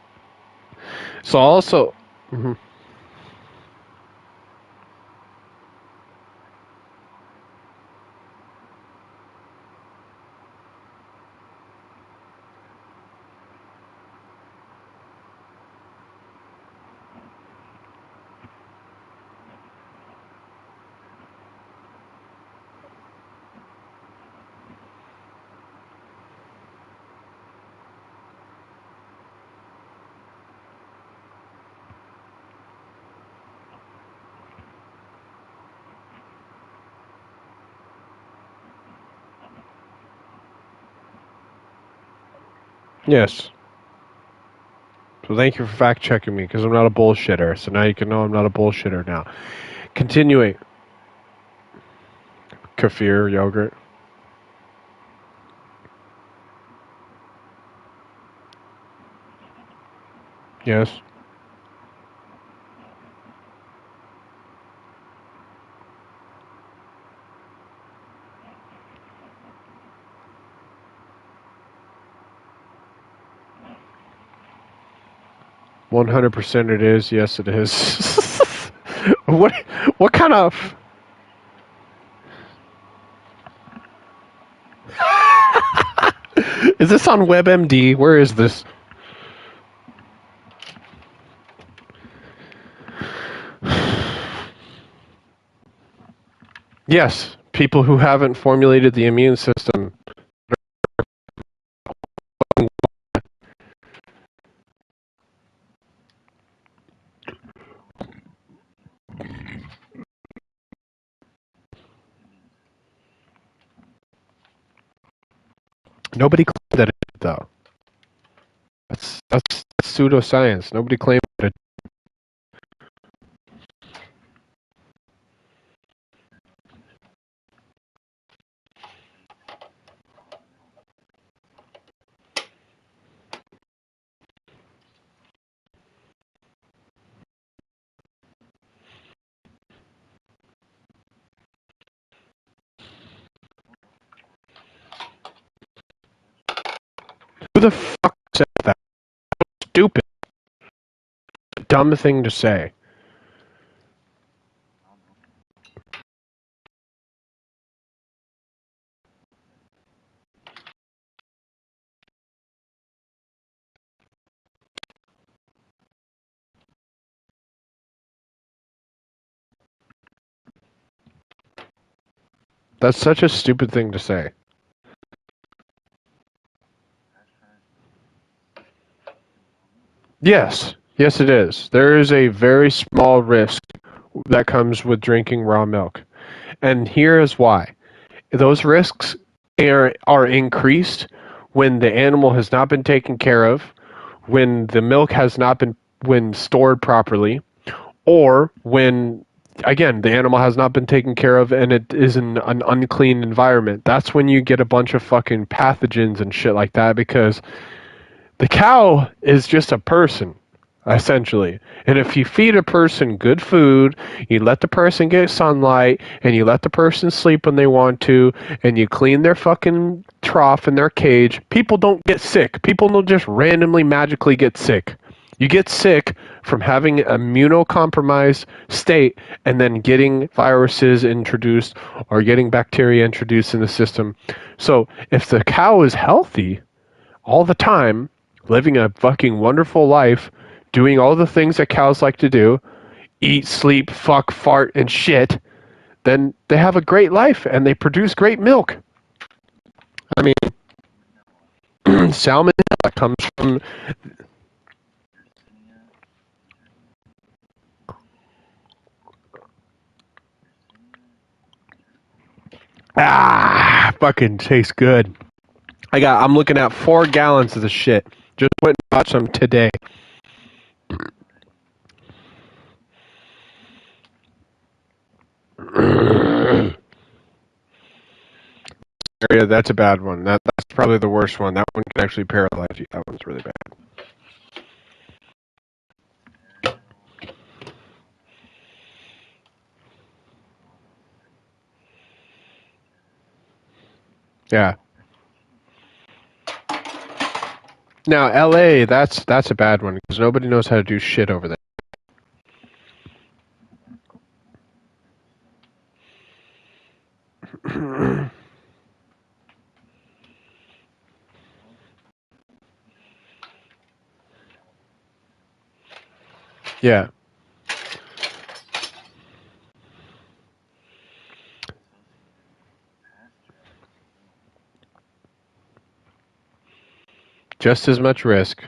So also, Yes. So thank you for fact checking me because I'm not a bullshitter. So now you can know I'm not a bullshitter now. Continuing. Kefir yogurt. Yes. %, it is. Yes, it is. what? What kind of? Is this on WebMD? Where is this? Yes, people who haven't formulated the immune system. Nobody claimed that it did, though. That's pseudoscience. Nobody claimed that it. Who the fuck said that? Stupid. Dumb thing to say. That's such a stupid thing to say. Yes. Yes, it is. There is a very small risk that comes with drinking raw milk. And here is why. Those risks are increased when the animal has not been taken care of, when the milk has not been when stored properly, or when again the animal has not been taken care of and it is in an unclean environment. That's when you get a bunch of fucking pathogens and shit like that because the cow is just a person, essentially. And if you feed a person good food, you let the person get sunlight, and you let the person sleep when they want to, and you clean their fucking trough in their cage, people don't get sick. People don't just randomly magically get sick. You get sick from having an immunocompromised state and then getting viruses introduced or getting bacteria introduced in the system. So if the cow is healthy all the time, living a fucking wonderful life, doing all the things that cows like to do, eat, sleep, fuck, fart, and shit, then they have a great life and they produce great milk. I mean, salmonella comes from. Fucking tastes good. I'm looking at 4 gallons of the shit. Just went and bought some today. Yeah, that's a bad one. That's probably the worst one. That one can actually paralyze you. That one's really bad. Yeah. Now, LA, that's a bad one because nobody knows how to do shit over there. Yeah. Just as much risk.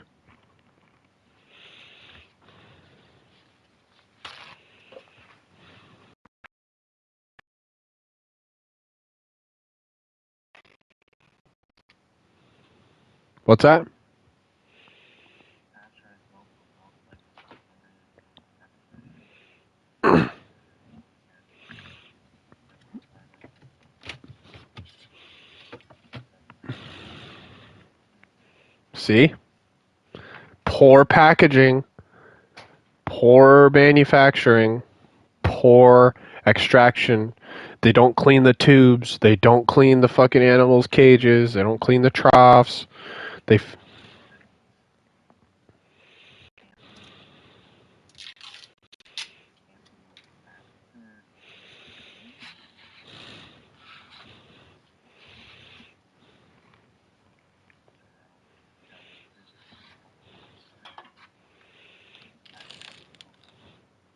What's that? See? Poor packaging, poor manufacturing, poor extraction. They don't clean the tubes. They don't clean the fucking animals' cages. They don't clean the troughs. They.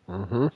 Mm-hmm.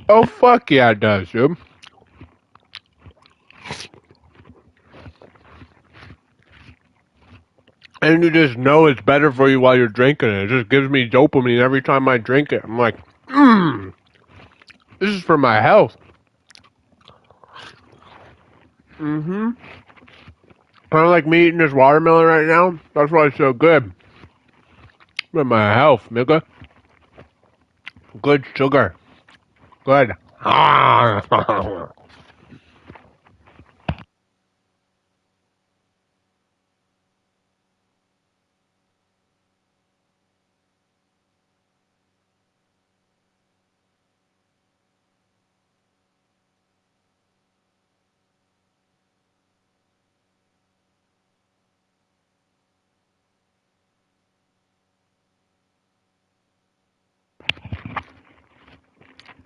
Oh fuck yeah, it does, dude. And you just know it's better for you while you're drinking it. It just gives me dopamine every time I drink it. I'm like, this is for my health. Mm-hmm. Kind of like me eating this watermelon right now. That's why it's so good. For my health, nigga. Good sugar. Good.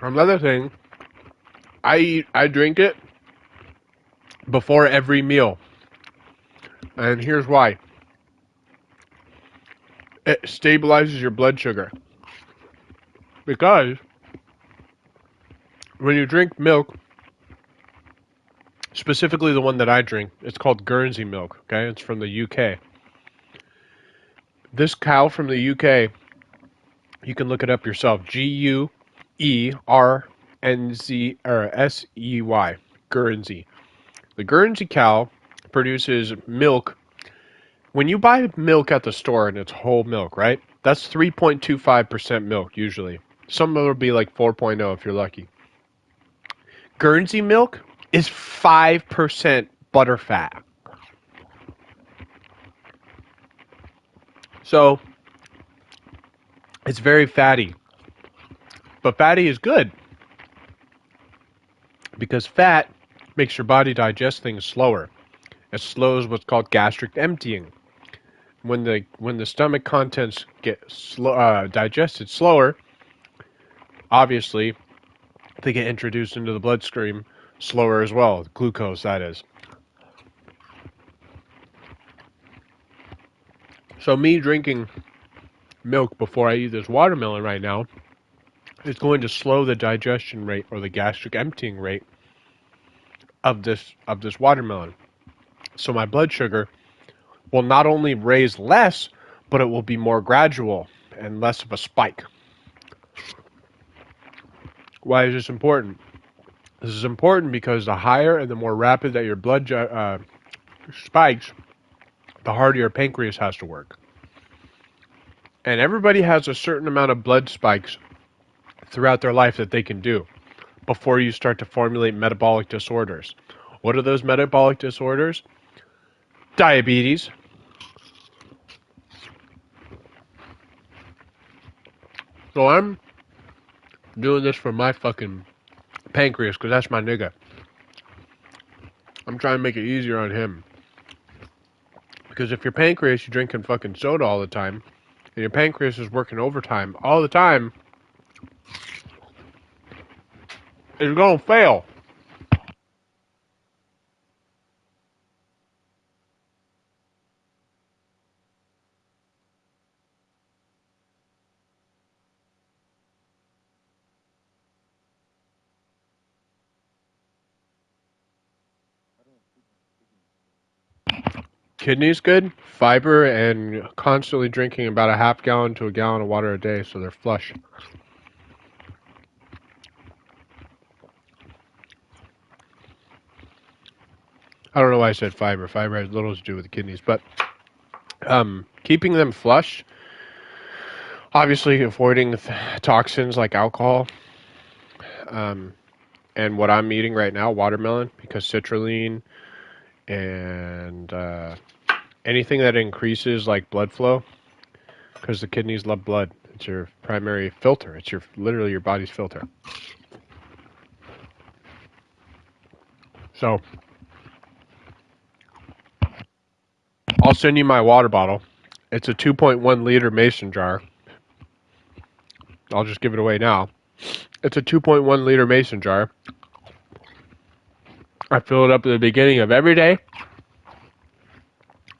Another thing, I drink it before every meal. And here's why. It stabilizes your blood sugar. Because when you drink milk, specifically the one that I drink, it's called Guernsey milk, okay? It's from the UK. This cow from the UK, you can look it up yourself. Guernzy. Guernsey. The Guernsey cow produces milk. When you buy milk at the store and it's whole milk, right? That's 3.25% milk usually. Some will be like 4.0 if you're lucky. Guernsey milk is 5% butterfat. So it's very fatty. But fatty is good because fat makes your body digest things slower. It slows what's called gastric emptying. When the stomach contents get digested slower, obviously they get introduced into the bloodstream slower as well. Glucose, that is. So me drinking milk before I eat this watermelon right now is going to slow the digestion rate or the gastric emptying rate of this watermelon. So my blood sugar will not only raise less, but it will be more gradual and less of a spike. Why is this important? This is important because the higher and the more rapid that your blood spikes, the harder your pancreas has to work. And everybody has a certain amount of blood spikes throughout their life that they can do before you start to formulate metabolic disorders. What are those metabolic disorders? Diabetes. So I'm doing this for my fucking pancreas because that's my nigga. I'm trying to make it easier on him. Because if your pancreas, you're drinking fucking soda all the time, and your pancreas is working overtime all the time, it's gonna fail. Kidneys good, fiber, and constantly drinking about a half gallon to a gallon of water a day so they're flush. I don't know why I said fiber. Fiber has little to do with the kidneys, but keeping them flush, obviously avoiding toxins like alcohol, and what I'm eating right now, watermelon, because citrulline and anything that increases like blood flow, because the kidneys love blood. It's your primary filter. It's literally your body's filter. So I'll send you my water bottle. It's a 2.1 liter mason jar. I'll just give it away now. It's a 2.1 liter mason jar. I fill it up at the beginning of every day.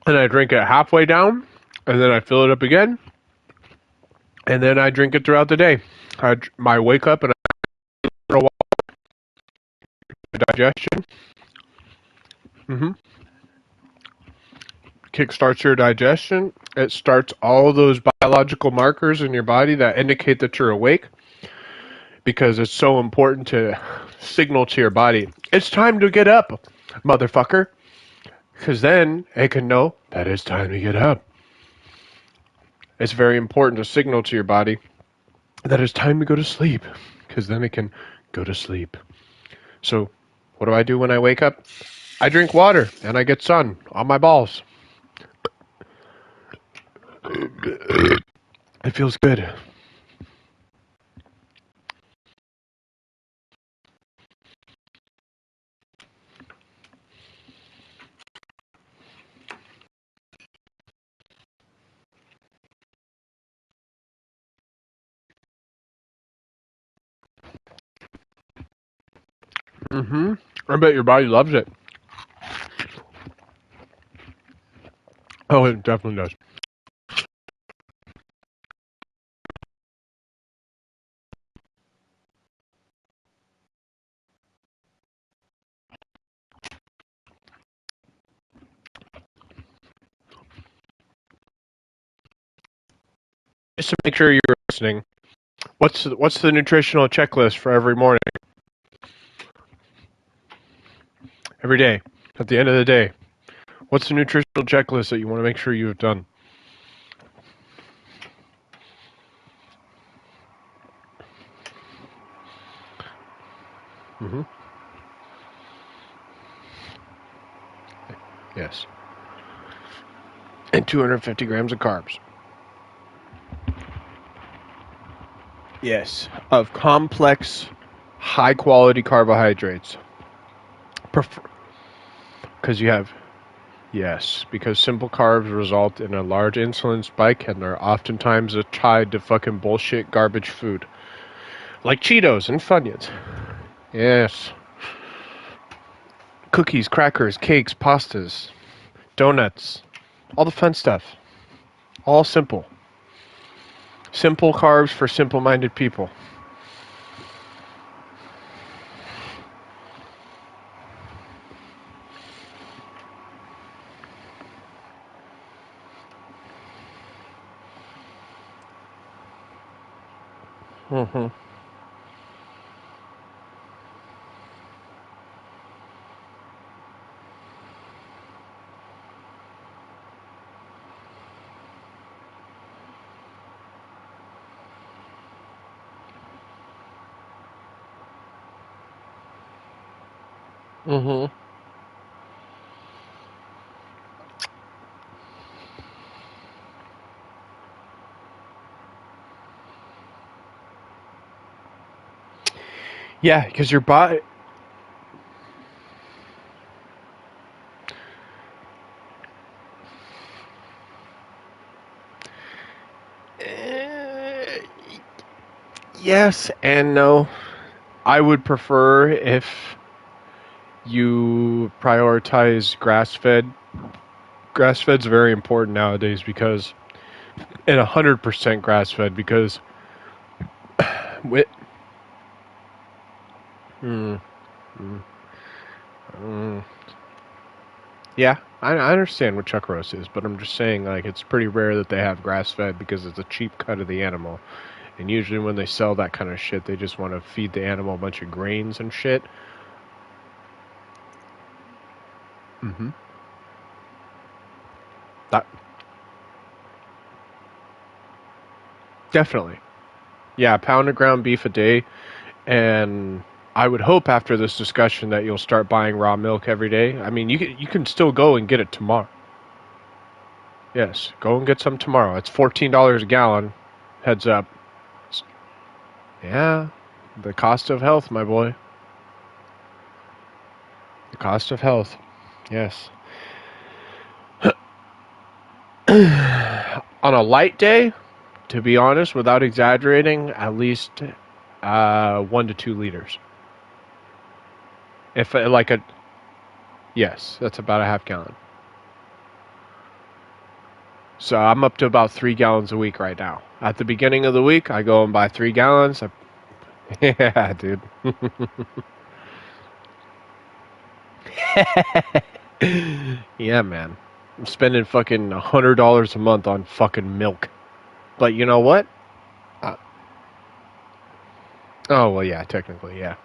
And I drink it halfway down. And then I fill it up again. And then I drink it throughout the day. I wake up and I digestion. Kickstarts your digestion. It starts all those biological markers in your body that indicate that you're awake, because it's so important to signal to your body, it's time to get up, motherfucker, because then it can know that it's time to get up. It's very important to signal to your body that it's time to go to sleep, because then it can go to sleep. So what do I do when I wake up? I drink water and I get sun on my balls. It feels good. I bet your body loves it. Oh, it definitely does. Just to make sure you're listening, what's the nutritional checklist for every morning? Every day. At the end of the day. What's the nutritional checklist that you want to make sure you have done? Yes. And 250 grams of carbs. Yes. Of complex, high-quality carbohydrates. Because you have... Yes, because simple carbs result in a large insulin spike and are oftentimes tied to fucking bullshit garbage food. Like Cheetos and Funyuns. Yes. Cookies, crackers, cakes, pastas, donuts. All the fun stuff. All simple. Simple carbs for simple-minded people. Mm-hmm. Mm-hmm. Yeah, because your body... Yes and no. I would prefer if you prioritize grass-fed. Grass-fed's very important nowadays because... And 100% grass-fed because... With, mm, mm, mm. Yeah, I understand what chuck roast is, but I'm just saying, like, it's pretty rare that they have grass-fed because it's a cheap cut of the animal. And usually when they sell that kind of shit, they just want to feed the animal a bunch of grains and shit. Mm-hmm. That definitely. Yeah, a pound of ground beef a day, and I would hope after this discussion that you'll start buying raw milk every day. I mean, you can still go and get it tomorrow. Yes, go and get some tomorrow. It's $14 a gallon. Heads up. Yeah, the cost of health, my boy. The cost of health. Yes. On a light day, to be honest, without exaggerating, at least 1 to 2 liters. If like a Yes, that's about a half gallon. So I'm up to about 3 gallons a week right now. At the beginning of the week, I go and buy 3 gallons. Yeah, dude. Yeah, man. I'm spending fucking $100 a month on fucking milk. But you know what? Uh, oh, well, yeah, technically, yeah.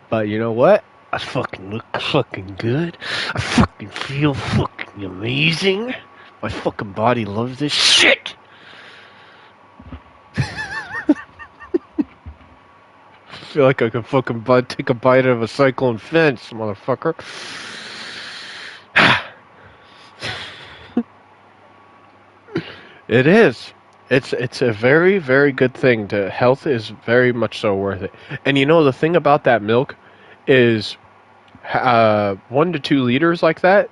But you know what? I fucking look fucking good. I fucking feel fucking amazing. My fucking body loves this shit. I feel like I could fucking take a bite out of a cyclone fence, motherfucker. It is. It's a very, very good thing. To health is very much so worth it. And you know the thing about that milk is 1 to 2 liters like that.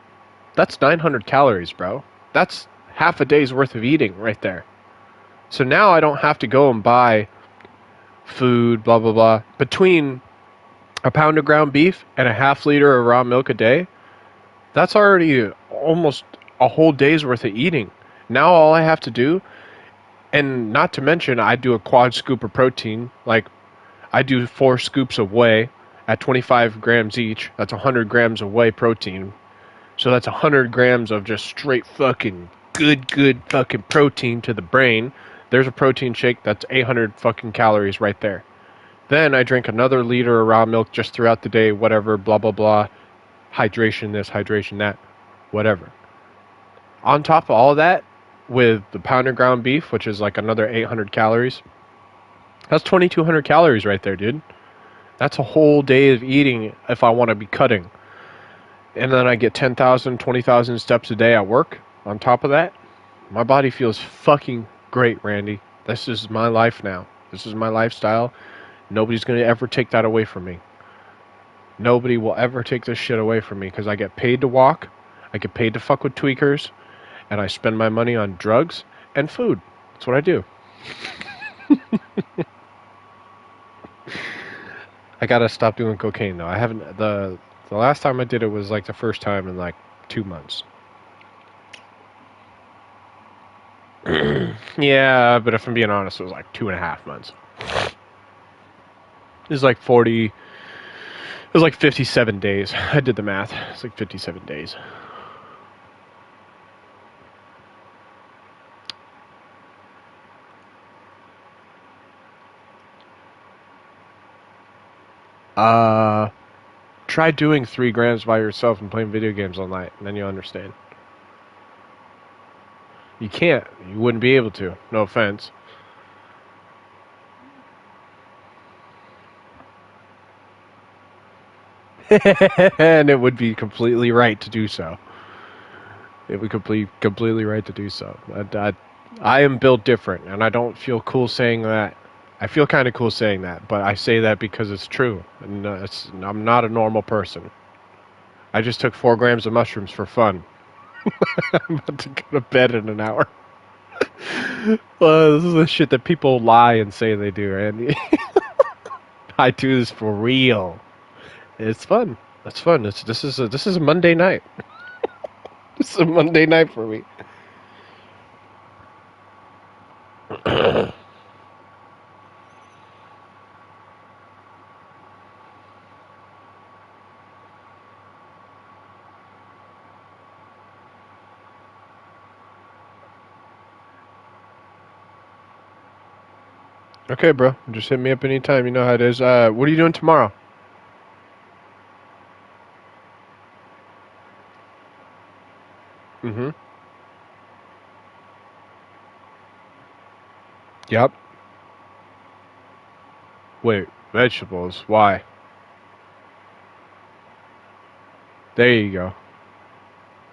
That's 900 calories, bro. That's half a day's worth of eating right there. So now I don't have to go and buy food, blah blah blah. Between a pound of ground beef and a half liter of raw milk a day, that's already almost a whole day's worth of eating. Now all I have to do, and not to mention I do a quad scoop of protein, like I do 4 scoops of whey at 25 grams each. That's 100 grams of whey protein. So that's 100 grams of just straight fucking good fucking protein to the brain. There's a protein shake that's 800 fucking calories right there. Then I drink another liter of raw milk just throughout the day, whatever, blah blah blah. Hydration this, hydration that, whatever. On top of all of that, with the pound of ground beef, which is like another 800 calories, that's 2,200 calories right there, dude. That's a whole day of eating if I want to be cutting. And then I get 10,000, 20,000 steps a day at work. On top of that, my body feels fucking great, Randy. This is my life now. This is my lifestyle. Nobody's going to ever take that away from me. Nobody will ever take this shit away from me because I get paid to walk, I get paid to fuck with tweakers, and I spend my money on drugs and food. That's what I do. I gotta stop doing cocaine though. I haven't the last time I did it was like the first time in like 2 months. Yeah, but if I'm being honest, it was like 2.5 months. It was like 40. It was like 57 days. I did the math. It's like 57 days. Try doing 3 grams by yourself and playing video games all night, and then you'll understand. You can't. You wouldn't be able to. No offense. And it would be completely right to do so. It would completely right to do so. I am built different, and I don't feel cool saying that. I feel kind of cool saying that, but I say that because it's true. And I'm not a normal person. I just took 4 grams of mushrooms for fun. I'm about to go to bed in an hour. Well, this is the shit that people lie and say they do, Randy. I do this for real. It's fun. It's fun. This is a Monday night. This is a Monday night for me. Okay, bro. Just hit me up anytime. You know how it is. What are you doing tomorrow? Mm-hmm. Yep. Wait, vegetables. Why? There you go.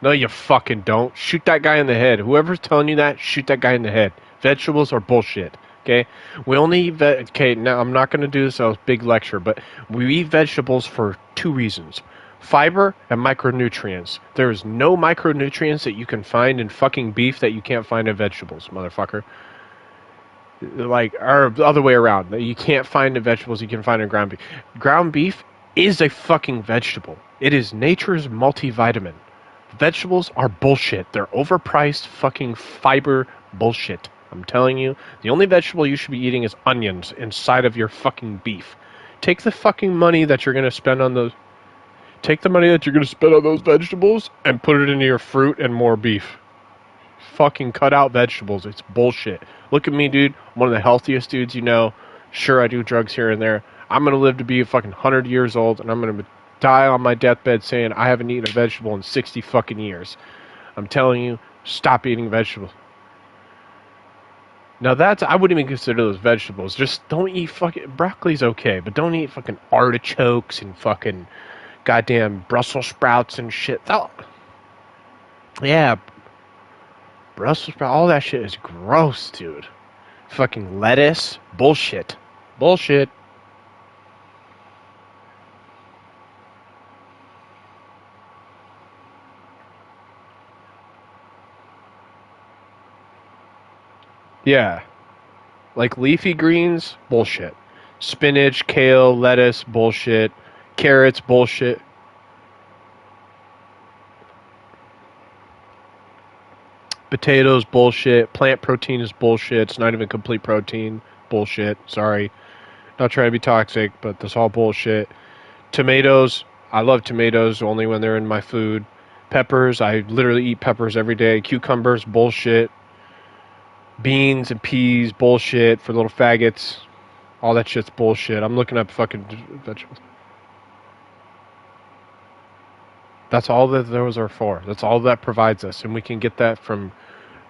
No, you fucking don't. Shoot that guy in the head. Whoever's telling you that, shoot that guy in the head. Vegetables are bullshit. Okay? We only eat okay, now I'm not going to do this as a big lecture, but we eat vegetables for 2 reasons. Fiber and micronutrients. There is no micronutrients that you can find in fucking beef that you can't find in vegetables, motherfucker. Like, or the other way around. You can't find the vegetables you can find in ground beef. Ground beef is a fucking vegetable. It is nature's multivitamin. Vegetables are bullshit. They're overpriced fucking fiber bullshit. I'm telling you, the only vegetable you should be eating is onions inside of your fucking beef. Take the fucking money that you're going to spend on those. Take the money that you're going to spend on those vegetables and put it into your fruit and more beef. Fucking cut out vegetables. It's bullshit. Look at me, dude. I'm one of the healthiest dudes you know. Sure, I do drugs here and there. I'm going to live to be a fucking 100 years old, and I'm going to die on my deathbed saying I haven't eaten a vegetable in 60 fucking years. I'm telling you, stop eating vegetables. Now I wouldn't even consider those vegetables. Just don't eat fucking, broccoli's okay, but don't eat fucking artichokes and fucking goddamn Brussels sprouts and shit. Yeah, Brussels sprouts, all that shit is gross, dude. Fucking lettuce, bullshit. Bullshit. Yeah. Like leafy greens, bullshit. Spinach, kale, lettuce, bullshit. Carrots, bullshit. Potatoes, bullshit. Plant protein is bullshit. It's not even complete protein. Bullshit. Sorry. Not trying to be toxic, but that's all bullshit. Tomatoes, I love tomatoes only when they're in my food. Peppers, I literally eat peppers every day. Cucumbers, bullshit. Beans and peas, bullshit for little faggots. All that shit's bullshit. I'm looking up fucking vegetables. That's all that those are for. That's all that provides us. And we can get that from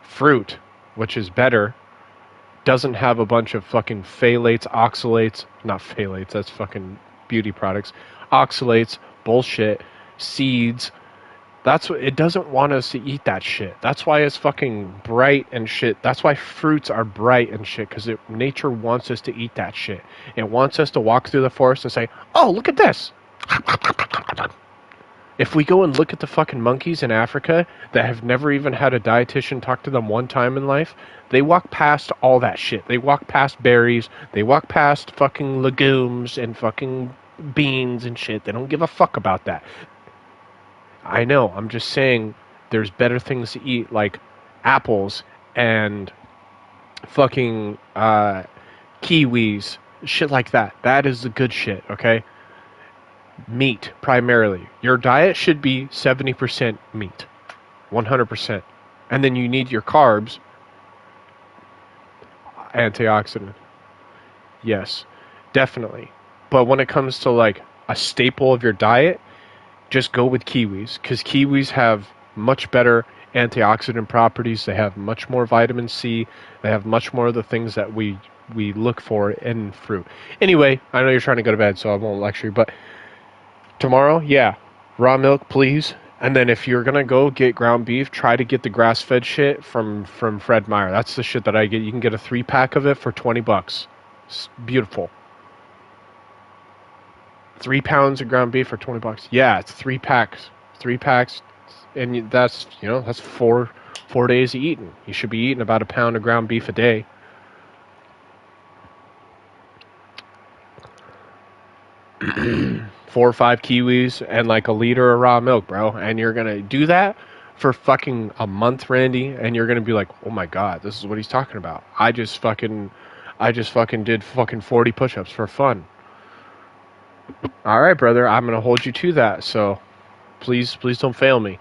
fruit, which is better. Doesn't have a bunch of fucking phthalates, oxalates. Not phthalates, that's fucking beauty products. Oxalates, bullshit, seeds. That's what it doesn't want us to eat that shit. That's why it's fucking bright and shit. That's why fruits are bright and shit, because nature wants us to eat that shit. It wants us to walk through the forest and say, "Oh, look at this." If we go and look at the fucking monkeys in Africa that have never even had a dietitian talk to them one time in life, they walk past all that shit. They walk past berries, they walk past fucking legumes and fucking beans and shit. They don't give a fuck about that. I know, I'm just saying there's better things to eat like apples and fucking kiwis, shit like that. That is the good shit, okay? Meat, primarily. Your diet should be 70% meat. 100%. And then you need your carbs, antioxidant. Yes, definitely. But when it comes to like a staple of your diet, just go with kiwis because kiwis have much better antioxidant properties. They have much more vitamin C. They have much more of the things that we look for in fruit. Anyway, I know you're trying to go to bed, so I won't lecture you. But tomorrow, yeah, raw milk, please. And then if you're gonna go get ground beef, try to get the grass-fed shit from Fred Meyer. That's the shit that I get. You can get a 3-pack of it for $20. It's beautiful. 3 pounds of ground beef for $20. Yeah, it's 3 packs. 3 packs, and that's that's four days of eating. You should be eating about a pound of ground beef a day. Four or five kiwis and like a liter of raw milk, bro. And you're gonna do that for fucking a month, Randy, and you're gonna be like, oh my god, this is what he's talking about. I just fucking did fucking 40 push-ups for fun. All right, brother, I'm gonna hold you to that. So please don't fail me.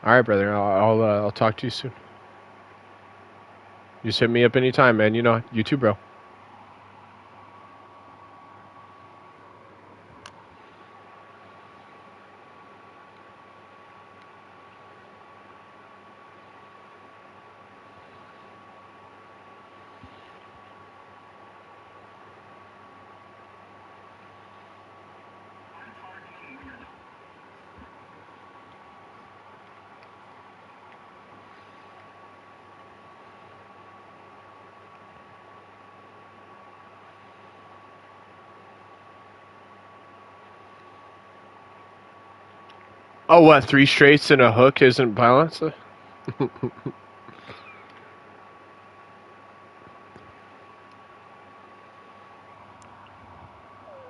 All right, brother. I'll talk to you soon. Just hit me up anytime, man. You too, bro. Oh, what? Three straights and a hook isn't balance?